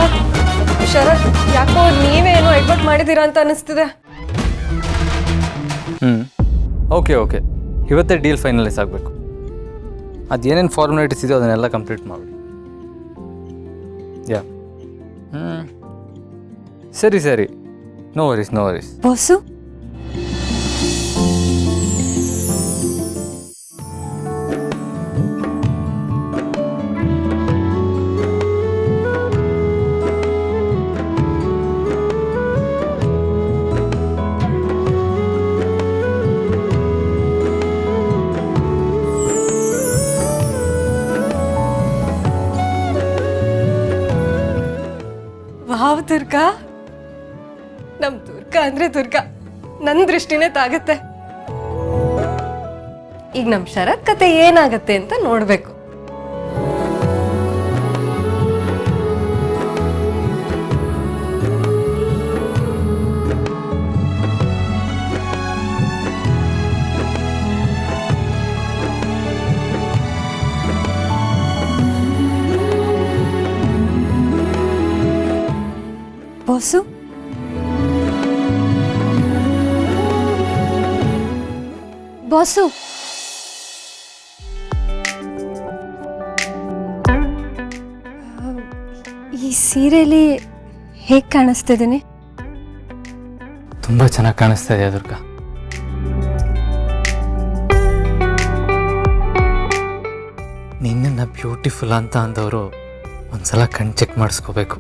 ಅಲ್ಲ ಶರತ್, ಯಾಕೋ ನೀವೇ ಏನೋ ಎಡ್ವರ್ಟ್ ಮಾಡಿದ್ದೀರಾ ಅಂತ ಅನಿಸ್ತಿದೆ. ಓಕೆ ಇವತ್ತೇ ಡೀಲ್ ಫೈನಲೈಸ್ ಆಗಬೇಕು. ಅದೇನೇನು ಫಾರ್ಮಾಲಿಟೀಸ್ ಇದೆಯೋ ಅದನ್ನೆಲ್ಲ ಕಂಪ್ಲೀಟ್ ಮಾಡಿಬಿಡಿ. ಯಾ ಸರಿ no worries. Boss, wow Durga, ನಮ್ ದುರ್ಗಾ ಅಂದ್ರೆ ದುರ್ಗಾ, ನನ್ ದೃಷ್ಟಿನೇ ತಾಗತ್ತೆ. ಈಗ ನಮ್ ಶರತ್ ಕತೆ ಏನಾಗತ್ತೆ ಅಂತ ನೋಡ್ಬೇಕು. ಬಾಸು, ಬಾಸು, ಈ ಸೀರೆಯಲ್ಲಿ ಹೇಗೆ ಕಾಣಿಸ್ತಿದ್ದೀನಿ? ತುಂಬ ಚೆನ್ನಾಗಿ ಕಾಣಿಸ್ತಾ ಇದೆ ದುರ್ಗಾ. ನಿನ್ನನ್ನು ಬ್ಯೂಟಿಫುಲ್ ಅಂತ ಅಂದವರು ಒಂದ್ಸಲ ಕಣ್ ಚೆಕ್ ಮಾಡಿಸ್ಕೋಬೇಕು.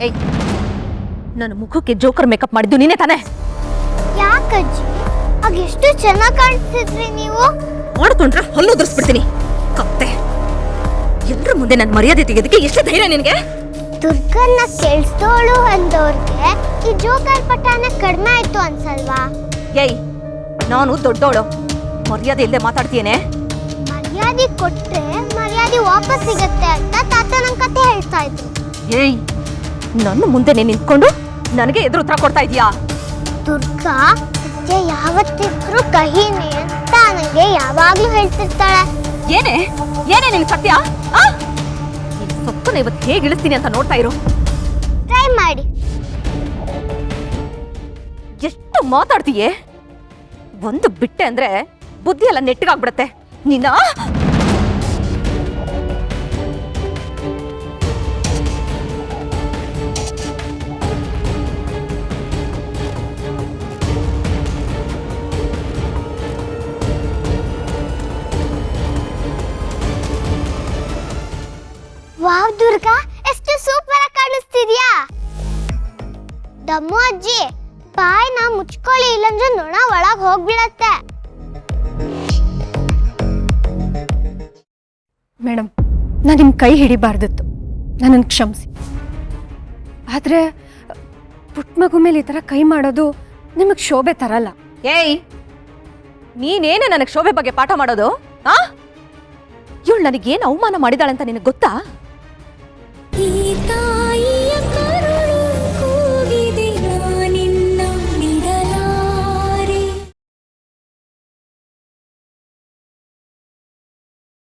ಏಯ್, ನನ್ನ ಮುಖಕ್ಕೆ ಜೋಕರ್ ಮೇಕಪ್ ಮಾಡಿದ್ದು ನೀನೇ ತಾನೇ? ಯಾಕಜ್ಜಿ ಆಗ ಎಷ್ಟು ಚೆನ್ನಾಗಿ ಕಾಣಿಸ್ತಿದ್ರಿ ನೀವು? ಮಾಡ್ಕೊಂಡ್ರೆ ಹಲ್ಲು ಉದುರಿಸ್ಬಿಡ್ತೀನಿ ಕತ್ತೆ. ಎಲ್ರ ಮುಂದೆ ನನ್ನ ಮರ್ಯಾದೆ ತೆಗೆದಕ್ಕೆ ಎಷ್ಟು ಧೈರ್ಯ ನಿನಗೆ? ದುರ್ಗನ್ನ ಕೆಲ್ಸದೋಳು ಅಂದವ್ರಿಗೆ ಈ ಜೋಕರ್ ಪಟಾನ ಕಡಿಮೆ ಆಯ್ತು ಅನ್ಸಲ್ವಾ? ಏಯ್, ನಾನು ದೊಡ್ಡೋಳು, ಮರ್ಯಾದೆ ಇಲ್ಲದೆ ಮಾತಾಡ್ತೀಯೇನೆ? ಮರ್ಯಾದೆ ಕೊಟ್ರೆ ಮರ್ಯಾದೆ ವಾಪಸ್ ಸಿಗತ್ತೆ ಅಂತ ತಾತ ನನ್ ಕತೆ ಹೇಳ್ತಾ ಇದ್ರು. ಏಯ್, ನನ್ನ ಮುಂದೆ ನಿಂತ್ಕೊಂಡು ನನಗೆ ಎದುರು ಉತ್ತರ ಕೊಡ್ತಾ ಇದೀಯಾ? ದುರ್ಗಾ ಅಜ್ಜೆ ಯಾವತ್ತಿದ್ರು ಕಹಿನೇ ಅಂತ ನನಗೆ ಯಾವಾಗ್ಲೂ ಹೇಳ್ತಿರ್ತಾಳೆ. ಏನೇ ನಿನ್ ಸತ್ಯ? ನಿನ್ ಸೊಕ್ಕನ ಇವತ್ತು ಹೇಗೆ ಇಳಿಸ್ತೀನಿ ಅಂತ ನೋಡ್ತಾ ಇರು. ಟ್ರೈ ಮಾಡಿ. ಎಷ್ಟು ಮಾತಾಡ್ತೀಯೇ? ಒಂದು ಬಿಟ್ಟೆ ಅಂದ್ರೆ ಬುದ್ಧಿ ಎಲ್ಲ ನೆಟ್ಟಿಗಾಗ್ಬಿಡತ್ತೆ ನಿನ್ನ. ವಾವ್ ದುರ್ಗಾ, ಎಷ್ಟು ಸೂಪರ್ ಆಗಿ ಕಾಣಿಸ್ತಿದ್ಯಾ. ದಮ್ಮು ಅಜ್ಜಿ, ಬಾಯ್ನ ಮುಚ್ಕೊಳ್ಳಿ, ಇಲ್ಲಂದ್ರೆ ನೊಣ ಒಳಗ್ ಹೋಗ್ಬಿಡತ್ತೆ. ಮೇಡಮ್, ನಾನು ನಿಮ್ಮ ಕೈ ಹಿಡಿಬಾರ್ದಿತ್ತು, ನನ್ನನ್ನು ಕ್ಷಮಿಸಿ. ಆದರೆ ಪುಟ್ಟ ಮಗು ಮೇಲೆ ಈ ಥರ ಕೈ ಮಾಡೋದು ನಿಮಗೆ ಶೋಭೆ ತರಲ್ಲ. ಏಯ್, ನೀನೇನೆ ನನಗೆ ಶೋಭೆ ಬಗ್ಗೆ ಪಾಠ ಮಾಡೋದು? ಇವಳು ನನಗೇನು ಅವಮಾನ ಮಾಡಿದಾಳೆ ಅಂತ ನಿನಗೆ ಗೊತ್ತಾ?